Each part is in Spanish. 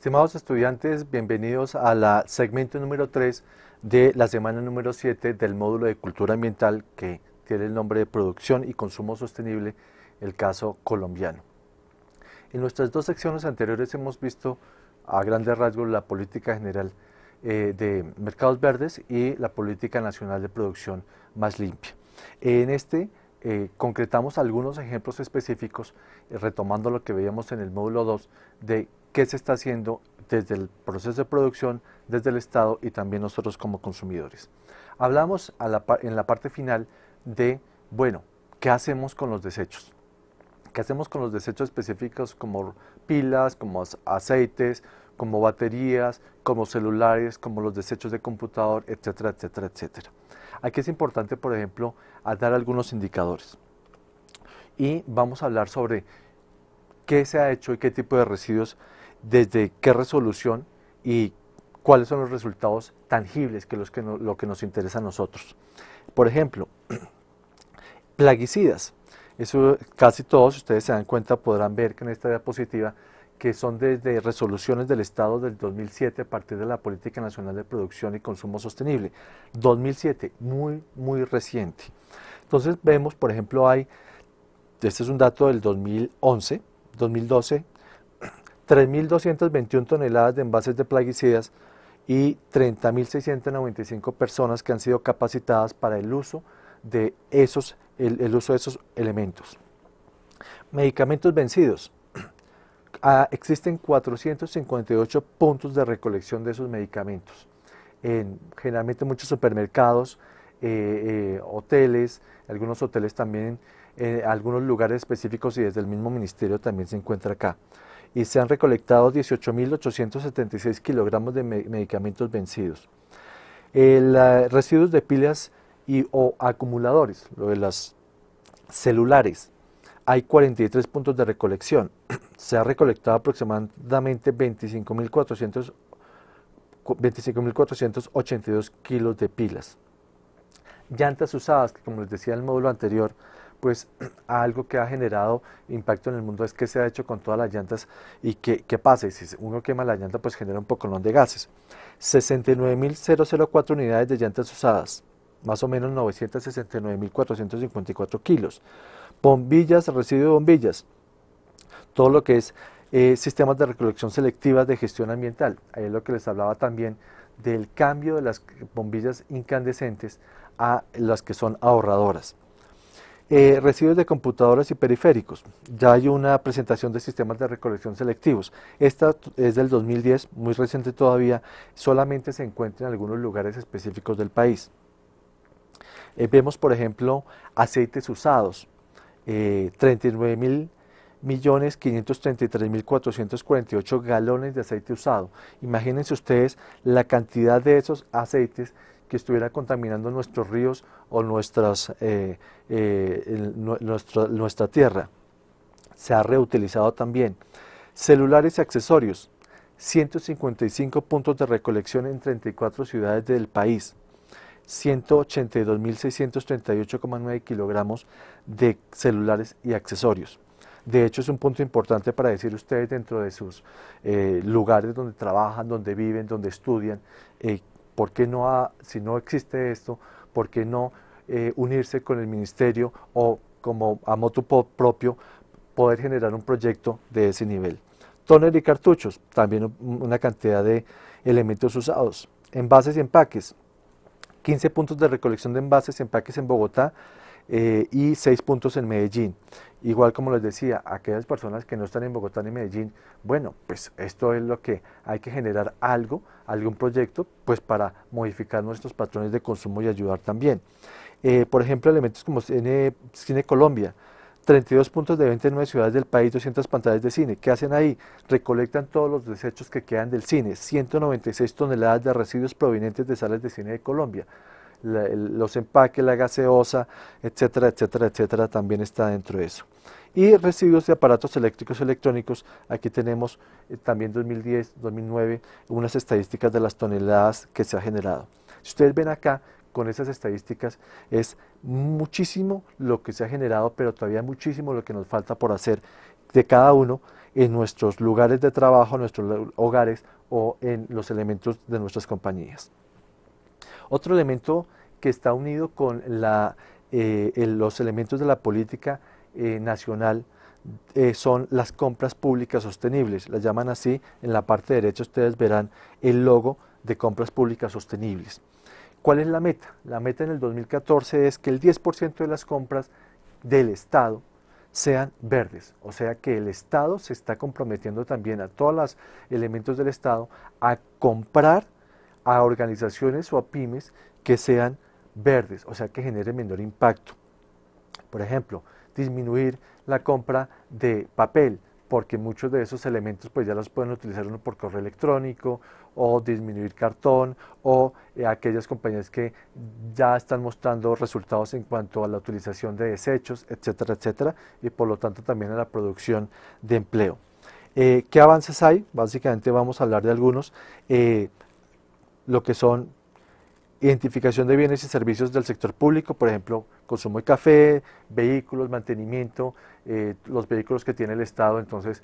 Estimados estudiantes, bienvenidos a la segmento número 3 de la semana número 7 del módulo de Cultura Ambiental que tiene el nombre de Producción y Consumo Sostenible, el caso colombiano. En nuestras dos secciones anteriores hemos visto a grandes rasgos la política general de mercados verdes y la política nacional de producción más limpia. En este concretamos algunos ejemplos específicos, retomando lo que veíamos en el módulo 2 de qué se está haciendo desde el proceso de producción, desde el Estado y también nosotros como consumidores. Hablamos en la parte final de, bueno, ¿qué hacemos con los desechos? ¿Qué hacemos con los desechos específicos como pilas, como aceites, como baterías, como celulares, como los desechos de computador, etcétera, etcétera, etcétera? Aquí es importante, por ejemplo, dar algunos indicadores. Y vamos a hablar sobre qué se ha hecho y qué tipo de residuos, desde qué resolución y cuáles son los resultados tangibles, que es lo que nos interesa a nosotros. Por ejemplo, plaguicidas. Eso casi todos, si ustedes se dan cuenta, podrán ver que en esta diapositiva que son desde resoluciones del Estado del 2007 a partir de la Política Nacional de Producción y Consumo Sostenible. 2007, muy reciente. Entonces vemos, por ejemplo, este es un dato del 2011, 2012, 3.221 toneladas de envases de plaguicidas y 30.695 personas que han sido capacitadas para el uso de esos elementos. Medicamentos vencidos. Existen 458 puntos de recolección de esos medicamentos. Generalmente muchos supermercados, hoteles, algunos hoteles también, algunos lugares específicos y desde el mismo ministerio también se encuentra acá. Y se han recolectado 18.876 kilogramos de medicamentos vencidos. Residuos de pilas o acumuladores, lo de las celulares. Hay 43 puntos de recolección. Se ha recolectado aproximadamente 25.482 kilos de pilas. Llantas usadas, que como les decía en el módulo anterior, pues algo que ha generado impacto en el mundo es que se ha hecho con todas las llantas y qué pasa, si uno quema la llanta pues genera un pocolón de gases. 69.004 unidades de llantas usadas, más o menos 969.454 kilos. Bombillas, residuo de bombillas, todo lo que es sistemas de recolección selectiva de gestión ambiental. Ahí es lo que les hablaba también del cambio de las bombillas incandescentes a las que son ahorradoras. Residuos de computadoras y periféricos. Ya hay una presentación de sistemas de recolección selectivos. Esta es del 2010, muy reciente todavía, solamente se encuentra en algunos lugares específicos del país. Vemos, por ejemplo, aceites usados, 39.533.448 galones de aceite usado. Imagínense ustedes la cantidad de esos aceites que estuviera contaminando nuestros ríos o nuestra tierra. Se ha reutilizado también. Celulares y accesorios, 155 puntos de recolección en 34 ciudades del país. 182.638,9 kilogramos de celulares y accesorios. De hecho, es un punto importante para decir ustedes dentro de sus lugares donde trabajan, donde viven, donde estudian, ¿por qué no, si no existe esto, por qué no unirse con el ministerio o como a motu propio poder generar un proyecto de ese nivel? Tóner y cartuchos, también una cantidad de elementos usados. Envases y empaques, 15 puntos de recolección de envases y empaques en Bogotá y 6 puntos en Medellín. Igual como les decía, aquellas personas que no están en Bogotá ni Medellín, bueno, pues esto es lo que hay que generar algún proyecto, pues para modificar nuestros patrones de consumo y ayudar también. Por ejemplo, elementos como Cine Colombia, 32 puntos de venta en 9 ciudades del país, 200 pantallas de cine. ¿Qué hacen ahí? Recolectan todos los desechos que quedan del cine, 196 toneladas de residuos provenientes de salas de cine de Colombia. Los empaques, la gaseosa, etcétera, etcétera, etcétera, también está dentro de eso. Y residuos de aparatos eléctricos y electrónicos, aquí tenemos también 2010, 2009, unas estadísticas de las toneladas que se ha generado. Si ustedes ven acá, con esas estadísticas, es muchísimo lo que se ha generado, pero todavía muchísimo lo que nos falta por hacer de cada uno, en nuestros lugares de trabajo, en nuestros hogares o en los elementos de nuestras compañías. Otro elemento que está unido con los elementos de la política nacional son las compras públicas sostenibles, las llaman así. En la parte derecha ustedes verán el logo de compras públicas sostenibles. ¿Cuál es la meta? La meta en el 2014 es que el 10% de las compras del Estado sean verdes, o sea que el Estado se está comprometiendo también a todos los elementos del Estado a comprar a organizaciones o a pymes que sean verdes, o sea que generen menor impacto. Por ejemplo, disminuir la compra de papel, porque muchos de esos elementos pues ya los pueden utilizar uno por correo electrónico, o disminuir cartón, o aquellas compañías que ya están mostrando resultados en cuanto a la utilización de desechos, etcétera, etcétera, y por lo tanto también a la producción de empleo. ¿Qué avances hay? Básicamente vamos a hablar de algunos, lo que son identificación de bienes y servicios del sector público, por ejemplo, consumo de café, vehículos, mantenimiento, los vehículos que tiene el Estado, entonces,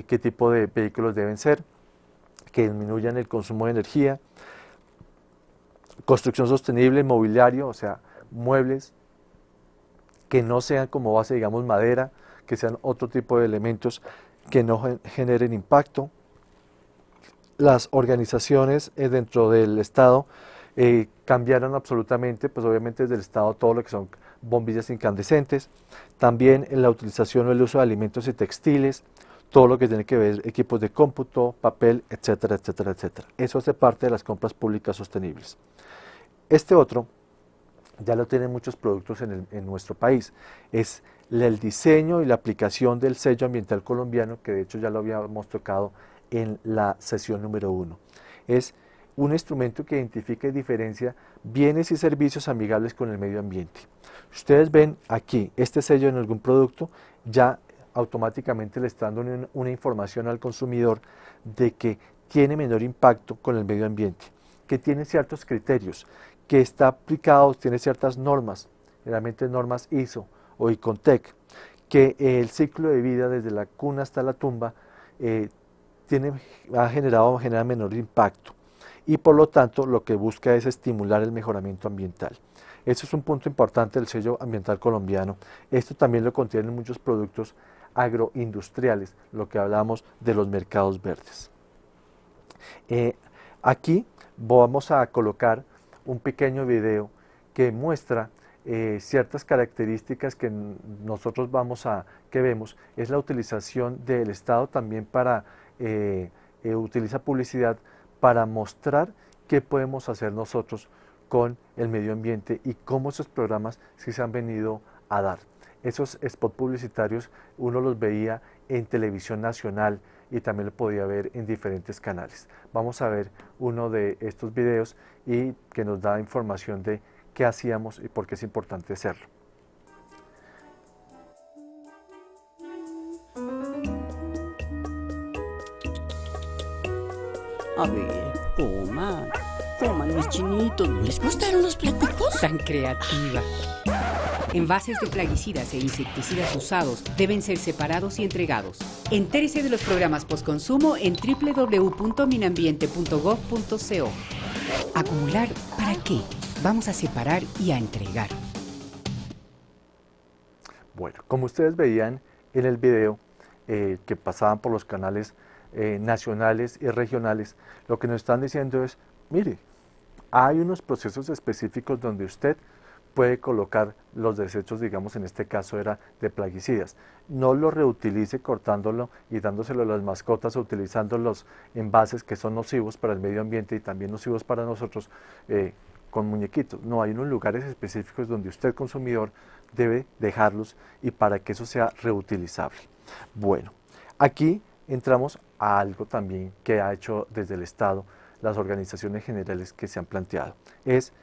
qué tipo de vehículos deben ser, que disminuyan el consumo de energía, construcción sostenible, mobiliario, o sea, muebles que no sean como base, digamos, madera, que sean otro tipo de elementos que no generen impacto. Las organizaciones dentro del Estado cambiaron absolutamente, pues obviamente desde el Estado todo lo que son bombillas incandescentes, también en la utilización o el uso de alimentos y textiles, todo lo que tiene que ver equipos de cómputo, papel, etcétera, etcétera, etcétera. Eso hace parte de las compras públicas sostenibles. Este otro ya lo tienen muchos productos en nuestro país, es el diseño y la aplicación del sello ambiental colombiano, que de hecho ya lo habíamos tocado en la sesión número 1. Es un instrumento que identifica y diferencia bienes y servicios amigables con el medio ambiente. Ustedes ven aquí este sello en algún producto, ya automáticamente le está dando una información al consumidor de que tiene menor impacto con el medio ambiente, que tiene ciertos criterios, que está aplicado, tiene ciertas normas, generalmente normas ISO o ICONTEC, que el ciclo de vida desde la cuna hasta la tumba genera menor impacto, y por lo tanto lo que busca es estimular el mejoramiento ambiental. Eso es un punto importante del sello ambiental colombiano. Esto también lo contienen muchos productos agroindustriales, lo que hablamos de los mercados verdes. Aquí vamos a colocar un pequeño video que muestra ciertas características que nosotros vemos, es la utilización del Estado también para, utiliza publicidad para mostrar qué podemos hacer nosotros con el medio ambiente y cómo esos programas sí se han venido a dar. Esos spots publicitarios uno los veía en televisión nacional y también lo podía ver en diferentes canales. Vamos a ver uno de estos videos y que nos da información de qué hacíamos y por qué es importante hacerlo. A ver, coman mis chinitos. ¿No les gustaron los platicos? Tan creativa. Envases de plaguicidas e insecticidas usados deben ser separados y entregados. Entérese de los programas postconsumo en www.minambiente.gov.co. ¿Acumular para qué? Vamos a separar y a entregar. Bueno, como ustedes veían en el video que pasaban por los canales nacionales y regionales, lo que nos están diciendo es, mire, hay unos procesos específicos donde usted puede colocar los desechos, digamos en este caso era de plaguicidas. No lo reutilice cortándolo y dándoselo a las mascotas o utilizando los envases que son nocivos para el medio ambiente y también nocivos para nosotros con muñequitos. No, hay unos lugares específicos donde usted, consumidor, debe dejarlos y para que eso sea reutilizable. Bueno, aquí entramos a algo también que ha hecho desde el Estado las organizaciones generales que se han planteado. Es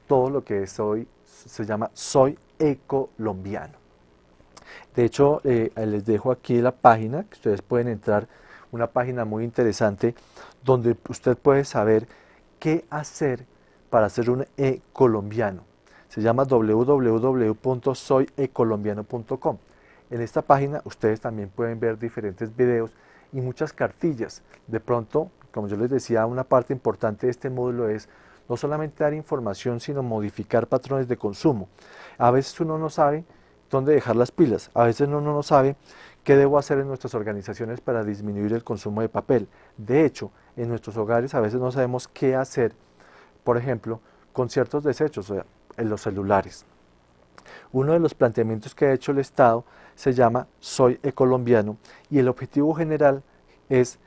todo lo que es hoy se llama Soy Ecolombiano. De hecho, les dejo aquí la página, que ustedes pueden entrar, una página muy interesante, donde usted puede saber qué hacer para ser un ecolombiano. Se llama www.soyecolombiano.com. En esta página ustedes también pueden ver diferentes videos y muchas cartillas. De pronto, como yo les decía, una parte importante de este módulo es no solamente dar información, sino modificar patrones de consumo. A veces uno no sabe dónde dejar las pilas, a veces uno no sabe qué debo hacer en nuestras organizaciones para disminuir el consumo de papel. De hecho, en nuestros hogares a veces no sabemos qué hacer, por ejemplo, con ciertos desechos, o sea, en los celulares. Uno de los planteamientos que ha hecho el Estado se llama Soy Ecolombiano y el objetivo general es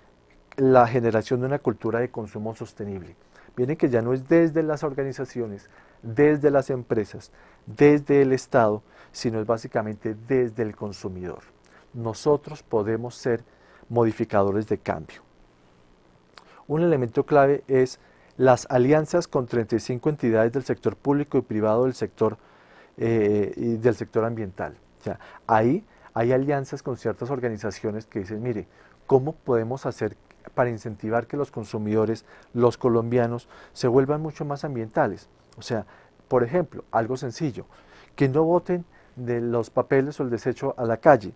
la generación de una cultura de consumo sostenible. Miren que ya no es desde las organizaciones, desde las empresas, desde el Estado, sino es básicamente desde el consumidor. Nosotros podemos ser modificadores de cambio. Un elemento clave es las alianzas con 35 entidades del sector público y privado y del sector ambiental. O sea, ahí hay alianzas con ciertas organizaciones que dicen, mire, ¿cómo podemos hacer para incentivar que los consumidores, los colombianos, se vuelvan mucho más ambientales? O sea, por ejemplo, algo sencillo, que no boten de los papeles o el desecho a la calle,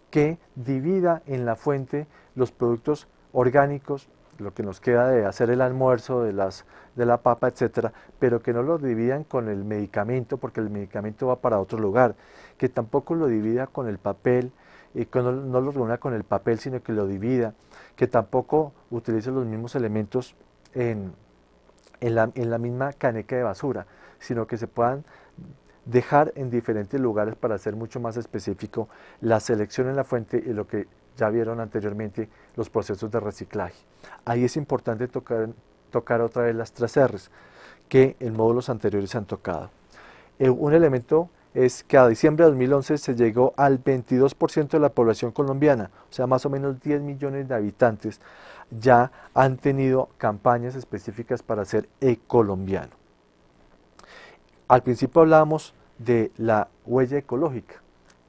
que divida en la fuente los productos orgánicos, lo que nos queda de hacer el almuerzo, de la papa, etcétera, pero que no lo dividan con el medicamento, porque el medicamento va para otro lugar, que tampoco lo divida con el papel, que no lo reúna con el papel, sino que lo divida, que tampoco utilice los mismos elementos en la misma caneca de basura, sino que se puedan dejar en diferentes lugares para hacer mucho más específico la selección en la fuente y lo que ya vieron anteriormente, los procesos de reciclaje. Ahí es importante tocar otra vez las 3 R's que en módulos anteriores se han tocado. Un elemento es que a diciembre de 2011 se llegó al 22% de la población colombiana, o sea, más o menos 10 millones de habitantes ya han tenido campañas específicas para ser ecolombiano. Al principio hablábamos de la huella ecológica,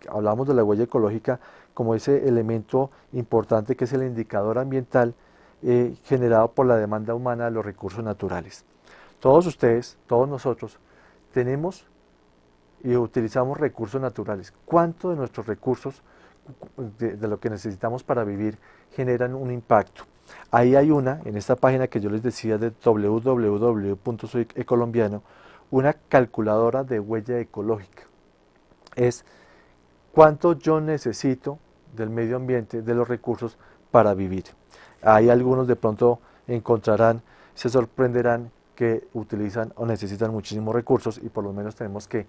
hablamos de la huella ecológica como ese elemento importante que es el indicador ambiental generado por la demanda humana de los recursos naturales. Todos ustedes, todos nosotros, tenemos y utilizamos recursos naturales. ¿Cuánto de nuestros recursos, de lo que necesitamos para vivir, generan un impacto? Ahí hay en esta página que yo les decía de www.soyecolombiano, una calculadora de huella ecológica. Es cuánto yo necesito del medio ambiente, de los recursos para vivir. Hay algunos de pronto encontrarán, se sorprenderán que utilizan o necesitan muchísimos recursos y por lo menos tenemos que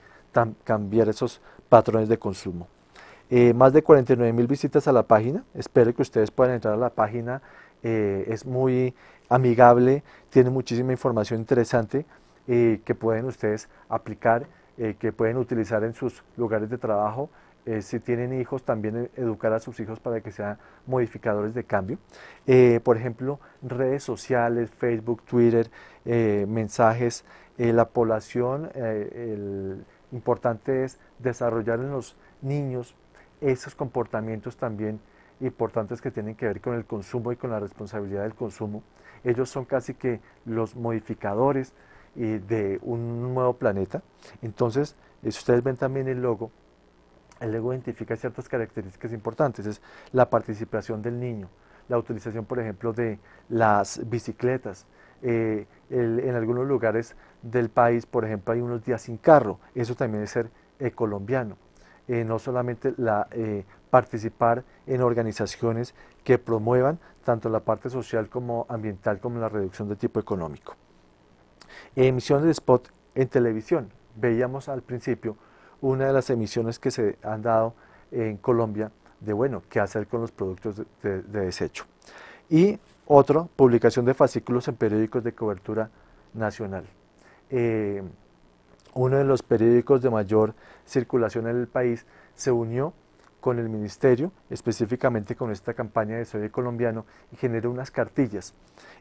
cambiar esos patrones de consumo. Más de 49.000 visitas a la página, espero que ustedes puedan entrar a la página, es muy amigable, tiene muchísima información interesante que pueden ustedes aplicar, que pueden utilizar en sus lugares de trabajo. Si tienen hijos, también educar a sus hijos para que sean modificadores de cambio. Por ejemplo, redes sociales, Facebook, Twitter, mensajes, la población, importante es desarrollar en los niños esos comportamientos también importantes que tienen que ver con el consumo y con la responsabilidad del consumo. Ellos son casi que los modificadores de un nuevo planeta. Entonces, si ustedes ven también el logo identifica ciertas características importantes, es la participación del niño, la utilización, por ejemplo, de las bicicletas. En algunos lugares del país, por ejemplo, hay unos días sin carro, eso también es ser ecolombiano. No solamente participar en organizaciones que promuevan tanto la parte social como ambiental como la reducción de tipo económico. Emisiones de spot en televisión, veíamos al principio una de las emisiones que se han dado en Colombia de, bueno, qué hacer con los productos de desecho. Y otro, publicación de fascículos en periódicos de cobertura nacional. Uno de los periódicos de mayor circulación en el país se unió con el ministerio, específicamente con esta campaña de Soy Colombiano, y generó unas cartillas.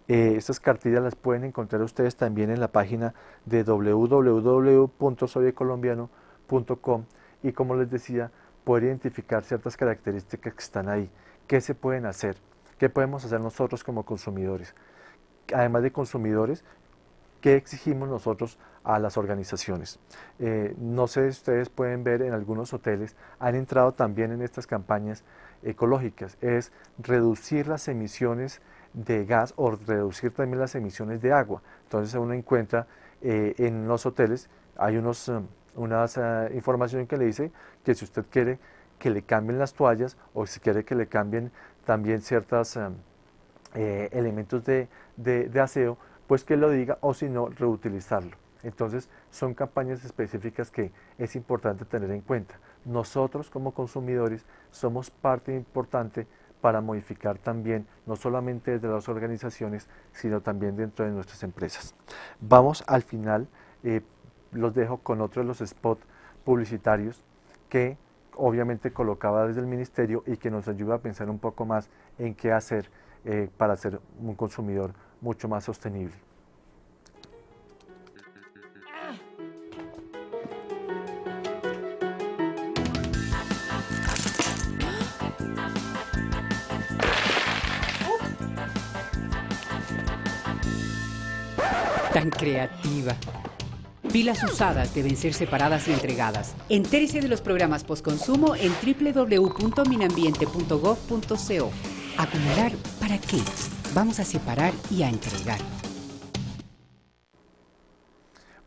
Estas cartillas las pueden encontrar ustedes también en la página de www.soyecolombiano.com y, como les decía, poder identificar ciertas características que están ahí. ¿Qué se pueden hacer? ¿Qué podemos hacer nosotros como consumidores? Además de consumidores, ¿qué exigimos nosotros a las organizaciones. No sé si ustedes pueden ver, en algunos hoteles han entrado también en estas campañas ecológicas, es reducir las emisiones de gas o reducir también las emisiones de agua. Entonces uno encuentra en los hoteles, hay unas información que le dice que si usted quiere que le cambien las toallas o si quiere que le cambien también ciertos elementos de aseo, pues que lo diga, o si no, reutilizarlo. Entonces son campañas específicas que es importante tener en cuenta. Nosotros como consumidores somos parte importante para modificar también, no solamente desde las organizaciones, sino también dentro de nuestras empresas. Vamos al final, los dejo con otro de los spots publicitarios que obviamente colocaba desde el ministerio y que nos ayuda a pensar un poco más en qué hacer para ser un consumidor mucho más sostenible. Tan creativa. Pilas usadas deben ser separadas y entregadas. Entérese de los programas postconsumo en www.minambiente.gov.co. ¿Acumular para qué? Vamos a separar y a entregar.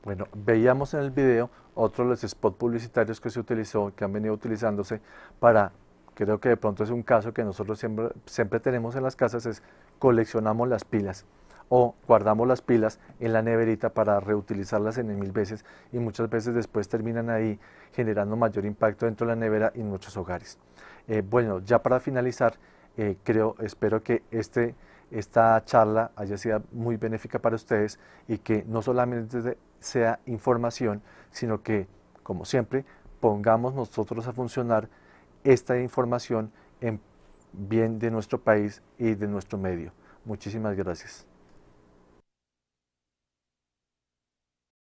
Bueno, veíamos en el video otro de los spots publicitarios que se utilizó, que han venido utilizándose para, creo que de pronto es un caso que nosotros siempre tenemos en las casas, es coleccionamos las pilas o guardamos las pilas en la neverita para reutilizarlas en 1000 veces y muchas veces después terminan ahí generando mayor impacto dentro de la nevera y en muchos hogares. Bueno, ya para finalizar, espero que esta charla haya sido muy benéfica para ustedes y que no solamente sea información, sino que, como siempre, pongamos nosotros a funcionar esta información en bien de nuestro país y de nuestro medio. Muchísimas gracias.